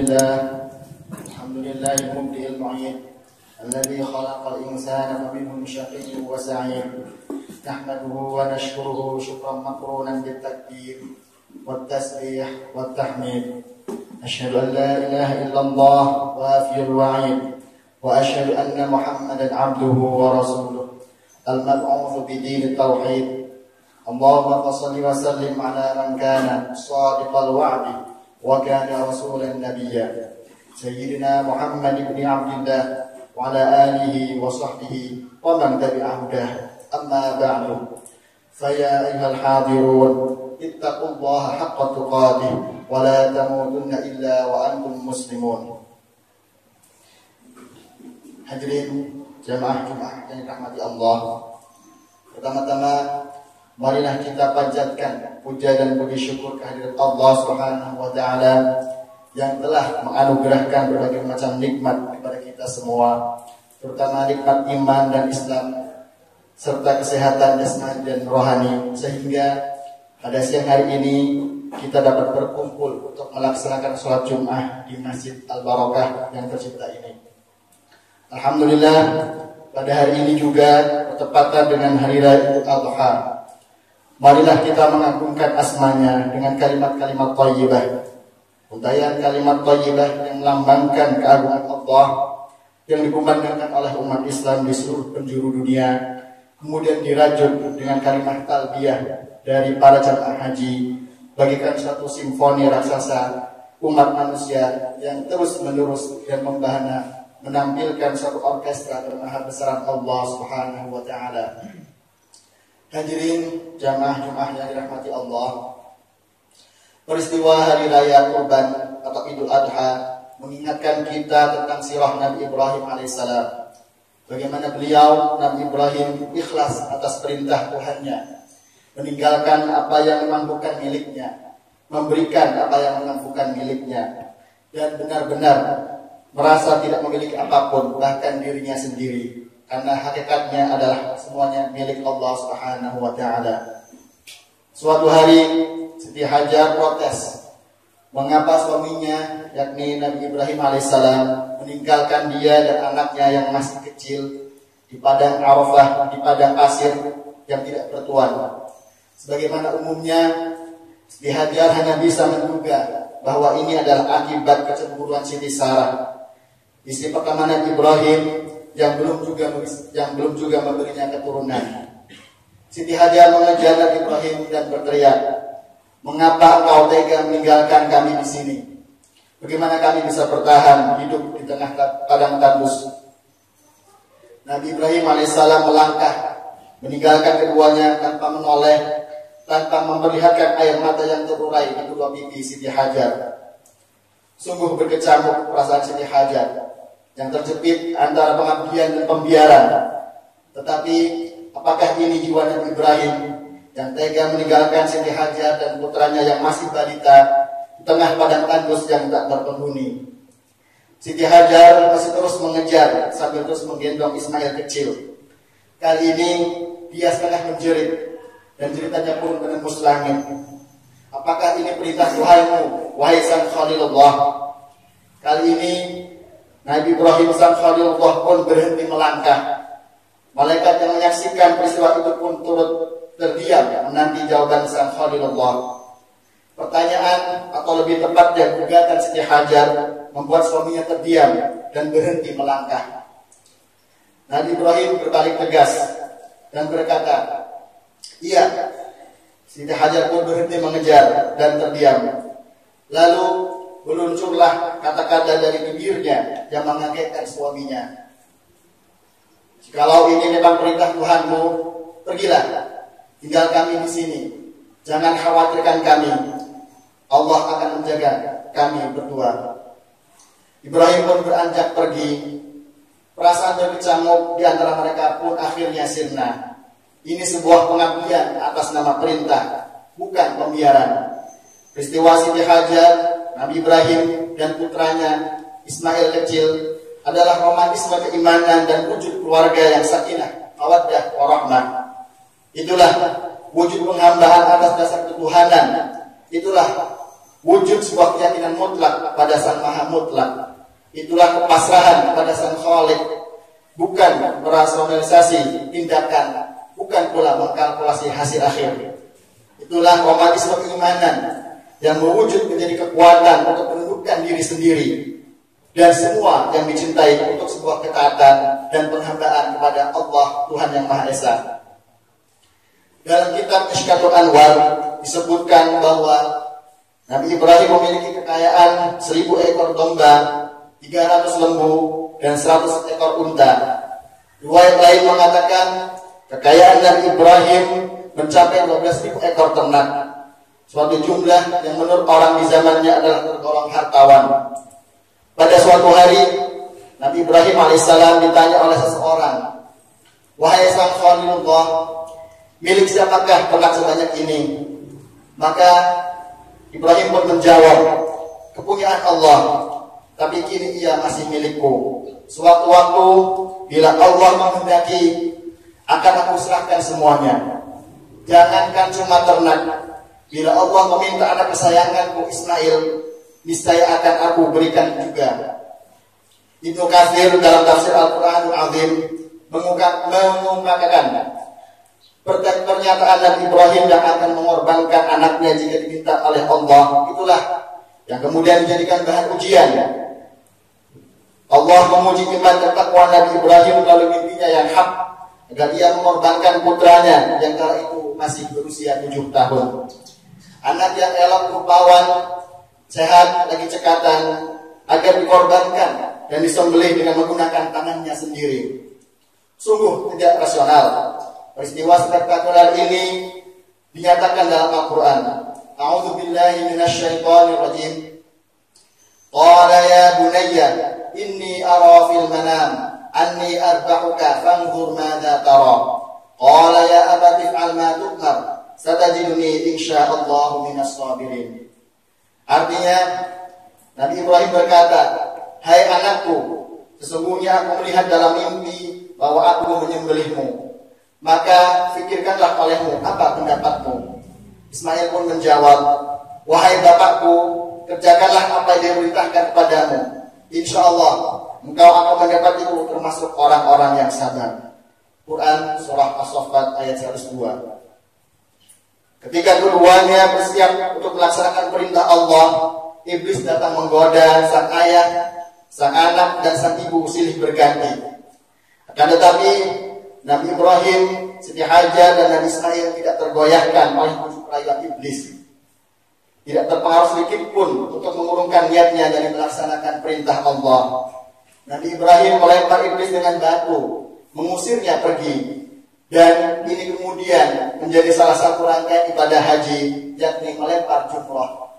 الحمد لله المبدئ المعيد الذي خلق الإنسان فمنهم شقي وسعيد نحمده ونشكره شكرا مقرونا بالتكبير والتسبيح والتحميد أشهد أن لا إله إلا الله وافي الوعيد وأشهد أن محمدا عبده ورسوله المبعوث بدين التوحيد اللهم صل وسلم على من كان صادق الوعد وكان رسولا نبيا سيدنا محمد بن عبد الله وعلى آله وصحبه ومن تبع هداه أما بعد فيا أيها الحاضرون اتقوا الله حق تقاته ولا تموتن إلا وأنتم مسلمون. Hadirin jamaah Jumat yang dirahmati Allah, pertama-tama marilah kita panjatkan puja dan puji syukur kehadirat Allah Subhanahu wa taala yang telah menganugerahkan berbagai macam nikmat kepada kita semua, terutama nikmat iman dan Islam serta kesehatan jasmani dan rohani, sehingga pada siang hari ini kita dapat berkumpul untuk melaksanakan sholat Jumat di Masjid Al-Barakah yang tercipta ini. Alhamdulillah, pada hari ini juga bertepatan dengan hari raya Idul Adha. Marilah kita mengagungkan asmanya dengan kalimat-kalimat thayyibah. Untayan kalimat thayyibah yang melambangkan keagungan Allah yang dikumandangkan oleh umat Islam di seluruh penjuru dunia, kemudian dirajut dengan kalimat talbiyah dari para jamaah haji, bagikan suatu simfoni raksasa umat manusia yang terus-menerus dan membahana menampilkan suatu orkestra kemahabesaran Allah Subhanahu wa taala. Hadirin jamaah Jumat yang dirahmati Allah, peristiwa hari raya Kurban atau Idul Adha mengingatkan kita tentang sirah Nabi Ibrahim alaihissalam. Bagaimana beliau, Nabi Ibrahim, ikhlas atas perintah Tuhannya, meninggalkan apa yang memang bukan miliknya, memberikan apa yang memang bukan miliknya, dan benar-benar merasa tidak memiliki apapun, bahkan dirinya sendiri, karena hakikatnya adalah semuanya milik Allah Subhanahu wa taala. Suatu hari Siti Hajar protes mengapa suaminya, yakni Nabi Ibrahim alaihissalam, meninggalkan dia dan anaknya yang masih kecil di padang Arafah, di padang pasir yang tidak bertuan. Sebagaimana umumnya, Siti Hajar hanya bisa menduga bahwa ini adalah akibat kecemburuan Siti Sarah, istri pertama Nabi Ibrahim yang belum juga memberinya keturunan. Siti Hajar mengejar Nabi Ibrahim dan berteriak, "Mengapa engkau tega meninggalkan kami di sini? Bagaimana kami bisa bertahan hidup di tengah padang tandus?" Nabi Ibrahim alaihissalam melangkah meninggalkan keduanya tanpa menoleh, tanpa memperlihatkan air mata yang terurai di kedua pipi Siti Hajar. Sungguh berkecamuk perasaan Siti Hajar yang terjepit antara pengabdian dan pembiaran. Tetapi apakah ini jiwa Nabi Ibrahim yang tega meninggalkan Siti Hajar dan putranya yang masih balita di tengah padang tandus yang tak berpenghuni? Siti Hajar masih terus mengejar sambil terus menggendong Ismail kecil. Kali ini dia setengah menjerit dan ceritanya pun menembus langit. Apakah ini perintah Tuhanmu, wahai sang Khalilullah? Kali ini Nabi Ibrahim sang Khalilullah pun berhenti melangkah. Malaikat yang menyaksikan peristiwa itu pun turut terdiam menanti jawaban sang Khalilullah. Pertanyaan atau lebih tepatnya gugatan Siti Hajar membuat suaminya terdiam dan berhenti melangkah. Nabi Ibrahim berbalik tegas dan berkata, "Iya." Siti Hajar pun berhenti mengejar dan terdiam. Lalu meluncurlah kata-kata dari bibirnya yang mengagetkan suaminya. "Jikalau ini memang perintah Tuhanmu, pergilah, tinggal kami di sini. Jangan khawatirkan kami. Allah akan menjaga kami berdua." Ibrahim pun beranjak pergi. Perasaan berkecamuk di antara mereka pun akhirnya sirna. Ini sebuah pengabdian atas nama perintah, bukan pembiaran. Peristiwa Siti Hajar, Nabi Ibrahim dan putranya Ismail kecil adalah romantisme keimanan dan wujud keluarga yang sakinah, mawaddah, warahmah. Itulah wujud penghambaan atas dasar ketuhanan. Itulah wujud sebuah keyakinan mutlak pada Sang Maha Mutlak. Itulah kepasrahan kepada Sang Khalik, bukan merasionalisasi tindakan, bukan pula mengkalkulasi hasil akhir. Itulah romantisme keimanan yang mewujud menjadi kekuatan untuk menundukkan diri sendiri dan semua yang dicintai untuk sebuah ketaatan dan penghambaan kepada Allah Tuhan yang Maha Esa. Dalam kitab Mishkatul Anwar disebutkan bahwa Nabi Ibrahim memiliki kekayaan 1000 ekor domba, 300 lembu, dan 100 ekor unta. Riwayat lain mengatakan kekayaan Nabi Ibrahim mencapai 12.000 ekor ternak, suatu jumlah yang menurut orang di zamannya adalah tergolong hartawan. Pada suatu hari, Nabi Ibrahim alaihissalam ditanya oleh seseorang, "Wahai Sang Khalilullah, milik siapakah ternak sebanyak ini?" Maka Ibrahim pun menjawab, "Kepunyaan Allah, tapi kini ia masih milikku. Sewaktu-waktu bila Allah menghendaki, akan aku serahkan semuanya. Jangankan cuma ternak, bila Allah meminta anak kesayanganku Ismail, niscaya akan aku berikan juga." Ibnu Katsir dalam tafsir Al-Qur'anul Azim mengungkapkan pernyataan Nabi Ibrahim yang akan mengorbankan anaknya jika diminta oleh Allah, itulah yang kemudian dijadikan bahan ujian. Allah memuji iman dan takwa Nabi Ibrahim melalui mimpinya yang hak, agar ia mengorbankan putranya yang kala itu masih berusia 7 tahun. Anak yang elok rupawan, sehat, lagi cekatan, agar dikorbankan dan disembelih dengan menggunakan tangannya sendiri. Sungguh tidak rasional. Peristiwa spektakuler ini dinyatakan dalam Al-Quran. A'udzu billahi minasyaitonir rajim. Qala ya bunayya inni ara fil manam anni arba'uka fanzur madza tara. Qala ya abati if'al ma tu'mar satajiduni insyaallahu minas sabirin. Artinya, Nabi Ibrahim berkata, "Hai anakku, sesungguhnya aku melihat dalam mimpi bahwa aku menyembelihmu. Maka fikirkanlah olehmu apa pendapatmu." Ismail pun menjawab, "Wahai bapakku, kerjakanlah apa yang diperintahkan kepadamu. Insya Allah engkau akan mendapatiku termasuk orang-orang yang sabar." Quran Surah As-Saffat ayat 102. Ketika keduanya bersiap untuk melaksanakan perintah Allah, iblis datang menggoda sang ayah, sang anak, dan sang ibu silih berganti. Akan tetapi Nabi Ibrahim, Siti Hajar, dan Nabi Ismail tidak tergoyahkan oleh bujuk rayu iblis. Tidak terpengaruh sedikit pun untuk mengurungkan niatnya dari melaksanakan perintah Allah. Nabi Ibrahim melempar iblis dengan batu, mengusirnya pergi. Dan ini kemudian menjadi salah satu rangkaian ibadah haji, yakni melempar jumrah.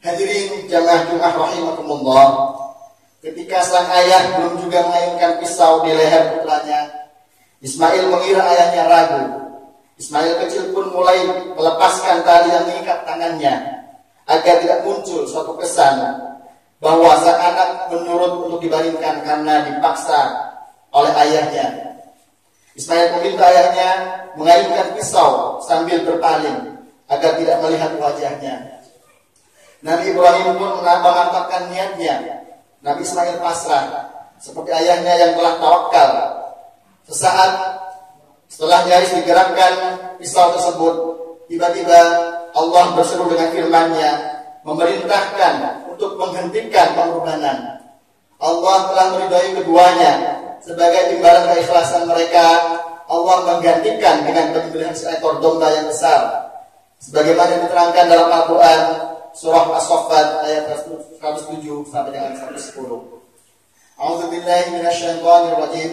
Hadirin jamaah Jumat rahimakumullah, ketika sang ayah belum juga mengayunkan pisau di leher putranya, Ismail mengira ayahnya ragu. Ismail kecil pun mulai melepaskan tali yang mengikat tangannya, agar tidak muncul suatu kesan bahwa sang anak menurut untuk dibaringkan karena dipaksa oleh ayahnya. Ismail meminta ayahnya mengayunkan pisau sambil berpaling agar tidak melihat wajahnya. Nabi Ibrahim pun memantapkan niatnya. Nabi Ismail pasrah seperti ayahnya yang telah tawakal. Sesaat setelah nyaris digerakkan pisau tersebut, tiba-tiba Allah berseru dengan firman-Nya, memerintahkan untuk menghentikan pengorbanan. Allah telah meridhai keduanya. Sebagai imbalan keikhlasan mereka, Allah menggantikan dengan penyembelihan seekor domba yang besar, sebagaimana diterangkan dalam Al-Quran Surah As-Saffat ayat 107 sampai dengan 110. A'udzu billahi minasyaitonir rajim.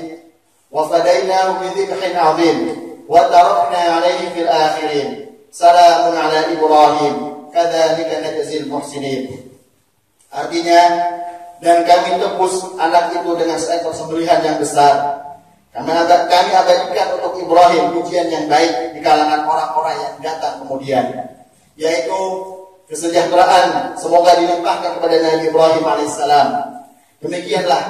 Wa fadainahu bi dzibhin 'adzim wa tarakna 'alaihi fil akhirin. Salamun 'ala Ibrahim, kadzalika najzil muhsinin. Artinya, dan kami tebus anak itu dengan seekor sembelihan yang besar. Kami abadikan untuk Ibrahim pujian yang baik di kalangan orang-orang yang datang kemudian, yaitu kesejahteraan semoga dilimpahkan kepada Nabi Ibrahim alaihissalam. Demikianlah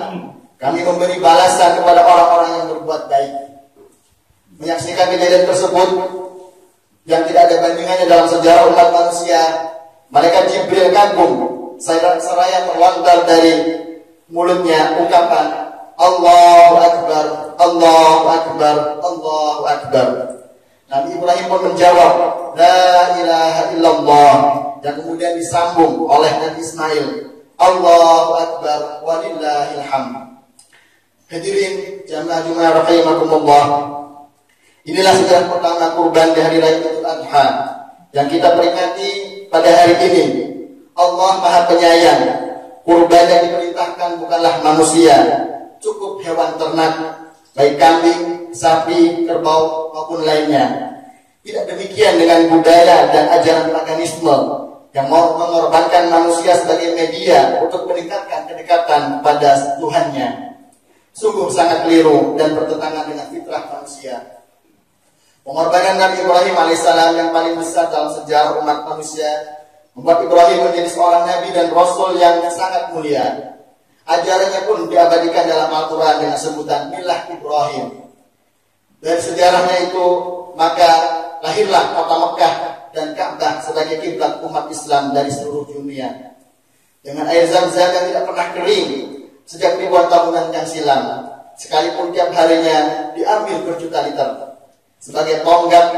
kami memberi balasan kepada orang-orang yang berbuat baik. Menyaksikan kejadian tersebut yang tidak ada bandingannya dalam sejarah umat manusia, Malaikat Jibril kagum seraya terlontar dari mulutnya ucapan Allahu Akbar, Allahu Akbar, Allahu Akbar. Nabi Ibrahim pun menjawab La ilaha illallah, dan kemudian disambung oleh Nabi Ismail Allahu Akbar walillahil hamd. Hadirin jamaah Jumat rahimakumullah, inilah sejarah pertama kurban di hari raya Idul Adha yang kita peringati pada hari ini. Allah Maha Penyayang. Kurban yang diperintahkan bukanlah manusia, cukup hewan ternak, baik kambing, sapi, kerbau maupun lainnya. Tidak demikian dengan budaya dan ajaran paganisme yang mau mengorbankan manusia sebagai media untuk meningkatkan kedekatan pada Tuhannya. Sungguh sangat keliru dan bertentangan dengan fitrah manusia. Pengorbanan Nabi Ibrahim alaihissalam yang paling besar dalam sejarah umat manusia membuat Ibrahim menjadi seorang nabi dan rasul yang sangat mulia. Ajarannya pun diabadikan dalam Al-Quran dengan sebutan Milah Ibrahim. Dari sejarahnya itu maka lahirlah kota Mekah dan Ka'bah sebagai kiblat umat Islam dari seluruh dunia. Dengan air Zam-Zam yang tidak pernah kering sejak ribuan tahunan yang silam, sekalipun tiap harinya diambil berjuta liter. Sebagai tonggak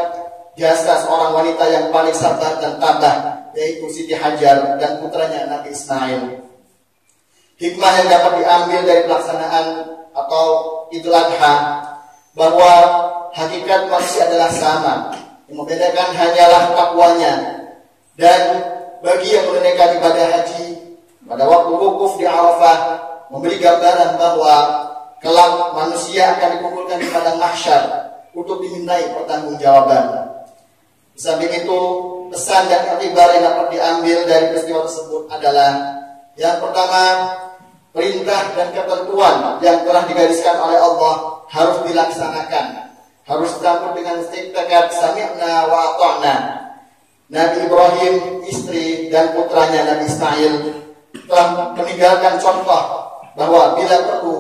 jasa seorang wanita yang paling sabar dan tabah, yaitu Siti Hajar dan putranya Nabi Ismail. Hikmah yang dapat diambil dari pelaksanaan atau Idul Adha bahwa hakikat manusia adalah sama. Yang membedakan hanyalah takwanya. Dan bagi yang menunaikan ibadah haji pada waktu wukuf di Arafah memberi gambaran bahwa kelak manusia akan dikumpulkan di padang mahsyar untuk dimintai pertanggungjawaban. Di samping itu, pesan dan iktibar yang dapat diambil dari peristiwa tersebut adalah yang pertama, perintah dan ketentuan yang telah digariskan oleh Allah harus dilaksanakan, harus dicampur dengan istiqaat sami'na wa ata'na. Nabi Ibrahim, istri dan putranya Nabi Ismail telah meninggalkan contoh bahwa bila perlu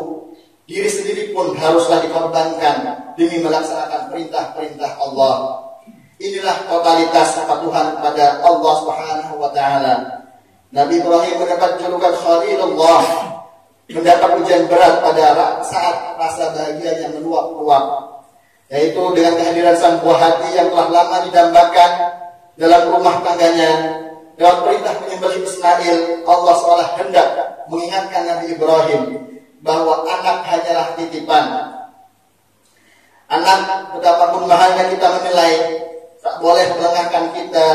diri sendiri pun haruslah dikorbankan demi melaksanakan perintah-perintah Allah. Inilah totalitas kepatuhan kepada Allah Subhanahu wa taala. Nabi Ibrahim mendapat julukan Khalilullah, mendapat ujian berat pada saat rasa bahagianya meluap-luap, yaitu dengan kehadiran sang buah hati yang telah lama didambakan dalam rumah tangganya. Dengan perintah menyembelih Ismail, Allah SWT hendak mengingatkan Nabi Ibrahim bahwa anak hanyalah titipan. Anak, betapapun mahalnya kita menilai, tak boleh melengahkan kita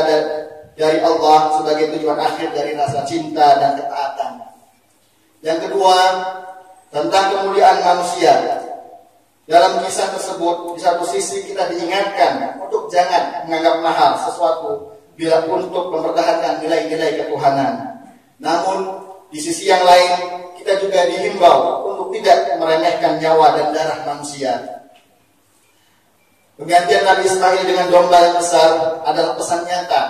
dari Allah sebagai tujuan akhir dari rasa cinta dan ketaatan. Yang kedua, tentang kemuliaan manusia. Dalam kisah tersebut, di satu sisi kita diingatkan untuk jangan menganggap mahal sesuatu bila untuk mempertahankan nilai-nilai ketuhanan. Namun, di sisi yang lain, kita juga dihimbau untuk tidak meremehkan nyawa dan darah manusia. Penggantian Nabi Ismail dengan domba yang besar adalah pesan nyata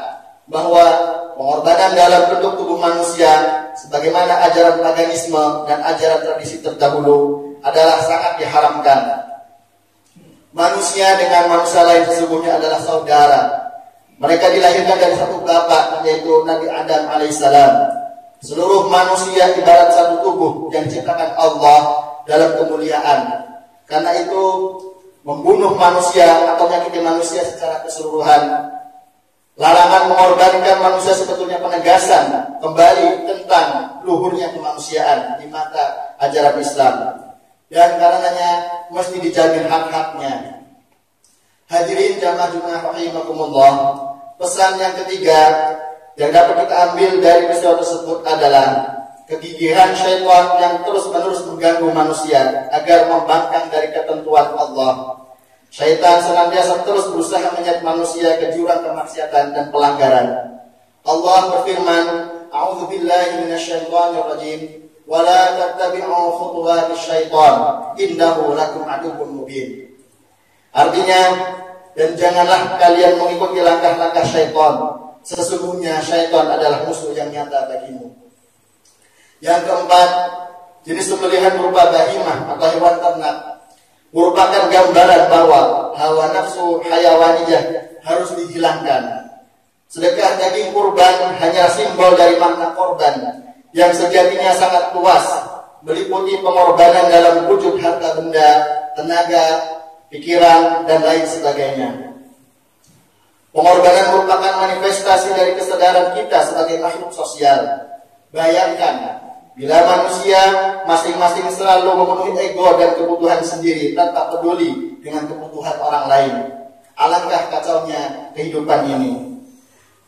bahwa pengorbanan dalam bentuk tubuh manusia sebagaimana ajaran paganisme dan ajaran tradisi terdahulu adalah sangat diharamkan. Manusia dengan manusia lain sesungguhnya adalah saudara. Mereka dilahirkan dari satu bapak, yaitu Nabi Adam alaihissalam. Seluruh manusia ibarat satu tubuh yang diciptakan Allah dalam kemuliaan. Karena itu membunuh manusia atau menyakiti manusia secara keseluruhan. Larangan mengorbankan manusia sebetulnya penegasan kembali tentang luhurnya kemanusiaan di mata ajaran Islam. Dan karenanya mesti dijamin hak-haknya. Hadirin jamaah Jumat rahimakumullah, pesan yang ketiga yang dapat kita ambil dari peristiwa tersebut adalah kegigihan syaitan yang terus-menerus mengganggu manusia agar membangkang dari ketentuan Allah. Syaitan senantiasa terus berusaha menyeret manusia ke jurang kemaksiatan dan pelanggaran. Allah berfirman, "A'udzubillahi minasyaitonirrajim, wa la tattabi'u khutuwatis syaitan, innahu lakum aduwwun mubin." Artinya, dan janganlah kalian mengikuti langkah-langkah syaitan. Sesungguhnya syaitan adalah musuh yang nyata bagimu. Yang keempat, jenis sembelihan berupa bahimah atau hewan ternak merupakan gambaran bahwa hawa nafsu hayawaniyah harus dihilangkan. Sedekah daging kurban hanya simbol dari makna korban yang sejatinya sangat luas, meliputi pengorbanan dalam wujud harta benda, tenaga, pikiran, dan lain sebagainya. Pengorbanan merupakan manifestasi dari kesadaran kita sebagai makhluk sosial. Bayangkan, bila manusia masing-masing selalu memenuhi ego dan kebutuhan sendiri tanpa peduli dengan kebutuhan orang lain. Alangkah kacaunya kehidupan ini.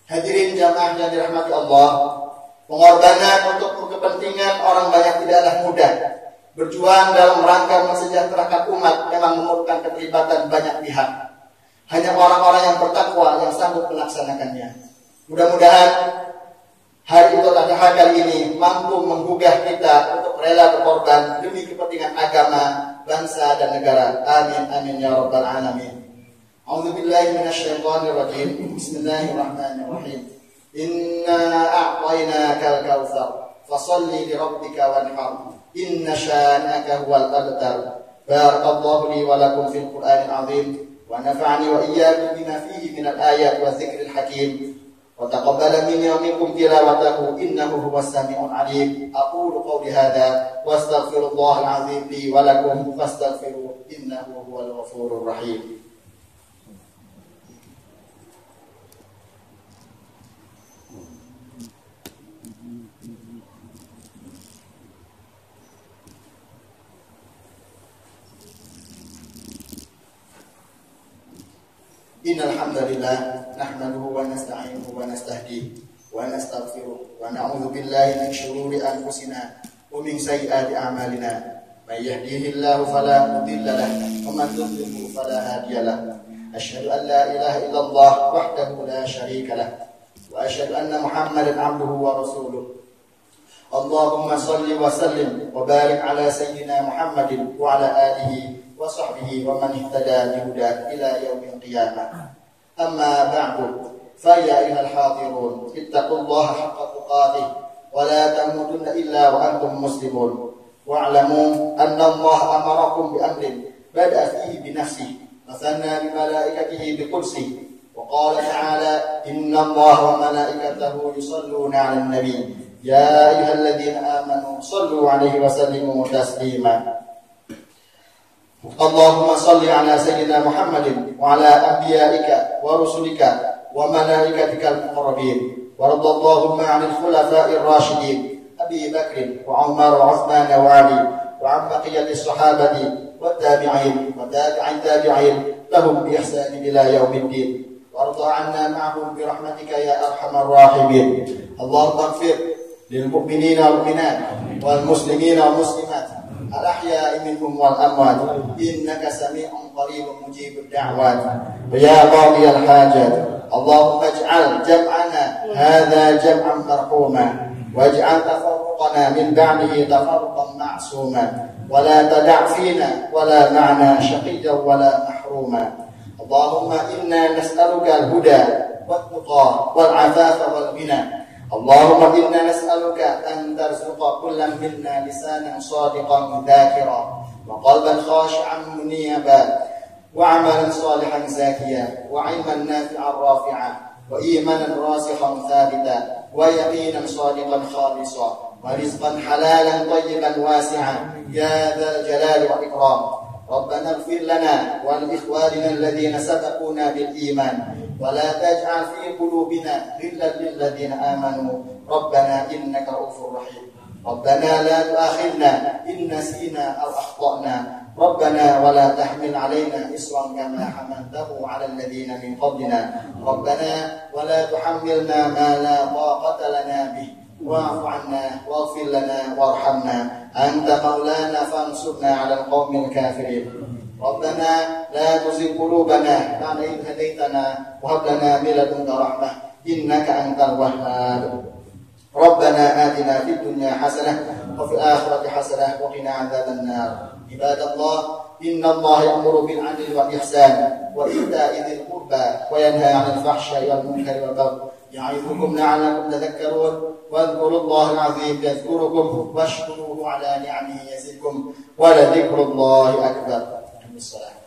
Hadirin jamaah yang dirahmati Allah, pengorbanan untuk kepentingan orang banyak tidaklah mudah. Berjuang dalam rangka mensejahterakan umat memang memerlukan keterlibatan banyak pihak. Hanya orang-orang yang bertakwa yang sanggup melaksanakannya. Mudah-mudahan hari Idul Adha kali ini mampu menggugah kita untuk rela berkorban demi kepentingan agama, bangsa, dan negara. Amin, amin, ya rabbal alamin. A'udzubillahi minasyaitonir rajim. Bismillahirrahmanirrahim. Inna a'tainakal kautsar fasholli li rabbika wanhar. Inna syani'aka huwal abtar. Barakallahu li wa lakum fil Qur'anil 'azim wa nafa'ani wa iyyakum bima fihi minal ayati wa dzikril hakim. Wa taqabbala minni wa minkum tilawatahu innahu huwas sami'ul 'alim. Aqulu qawli hadza wa astaghfirullahal 'azim li wa lakum fastaghfiruhu innahu huwal ghafurur rahim. Innal hamdalillah nahmaduhu wa nasta'inuhu wa nastahdihi wa nastaghfiruh wa na'udzu billahi min shururi anfusina wa min sayyiati a'malina. May yahdihillahu fala mudilla lahu wa man yudlil fala hadiya lahu. Asyhadu an la ilaha illallah wahdahu la syarika lahu wa asyhadu anna Muhammadan 'abduhu wa rasuluh. Allahumma shalli wa sallim wa barik ala sayyidina Muhammadin wa ala alihi wa sahbihi wa man ihtada bihuda ila yaumil qiyamah. Amma ba'du, fa ya ayyuhal hadirun ittaqullaha haqqa tuqatih wa la tamutunna illa wa antum muslimun. Wa'lamu anna Allah amarakum bi amrin bada'a fihi bi nafsihi wa thanna bi malaikatihi bi qudsihi wa qala ta'ala inna Allaha wa malaikatahu yusalluna 'alan nabiy ya ayyuhalladzina amanu sallu 'alaihi wa sallimu taslima. Allahumma salli ala sayyidina Muhammadin wa ala anbiya'ika wa rusulika wa malaikatikal muqarrabin wa radallahu 'anil khulafa'ir rasyidin Abi Bakr wa Umar wa Uthman wa Ali wa 'an baqiyatis sahabati wat tabi'in wa tabi'in tabi'in lahum bi ihsan ila yaumiddin wa rida 'anna ma'hum bi rahmatika ya arhamar rahimin. Allahumma ighfir lil mu'minina wal mu'minat wal muslimina wal muslimat الأحياء منهم والأموات إنك سميع قريب مجيب الدعوات ويا قاضي الحاجات اللهم اجعل جمعنا هذا جمعا مرحوما واجعل تفرقنا من بعده تفرقا معصوما ولا تدع فينا ولا معنا شقيا ولا محروما. اللهم إنا نسألك الهدى والتقى والعفاف والغنى. اللهم إنا نسألك أن ترزق كل منا لسانا صادقا ذاكرا وقلبا خاشعا منيبا وعملا صالحا زاكيا وعلما نافعا رافعا وإيمانا راسخا ثابتا ويقينا صادقا خالصا ورزقا حلالا طيبا واسعا يا ذا الجلال والإكرام. ربنا اغفر لنا ولإخواننا الذين سبقونا بالإيمان ولا تجعل في قلوبنا غلا للذين آمنوا ربنا إنك رؤوف رحيم. ربنا لا تؤاخذنا إن نسينا أو أخطأنا ربنا ولا تحمل علينا إصرا كما حملته على الذين من قبلنا ربنا ولا تحملنا ما لا طاقة لنا به واعف عنا واغفر لنا وارحمنا أنت مولانا فانصرنا على القوم الكافرين. ربنا لا تزغ قلوبنا بعد إذ هديتنا وهب لنا من لدنك رحمة إنك أنت الوهاب. ربنا آتنا في الدنيا حسنة وفي الآخرة حسنة وقنا عذاب النار. عباد الله إن الله يأمر بالعدل والإحسان وإيتاء ذي القربى وينهى عن الفحشاء والمنكر والبغي يعظكم لعلكم تذكرون. واذكروا الله العظيم يذكركم واشكروه على نعمه يزدكم ولذكر الله أكبر. الصلاة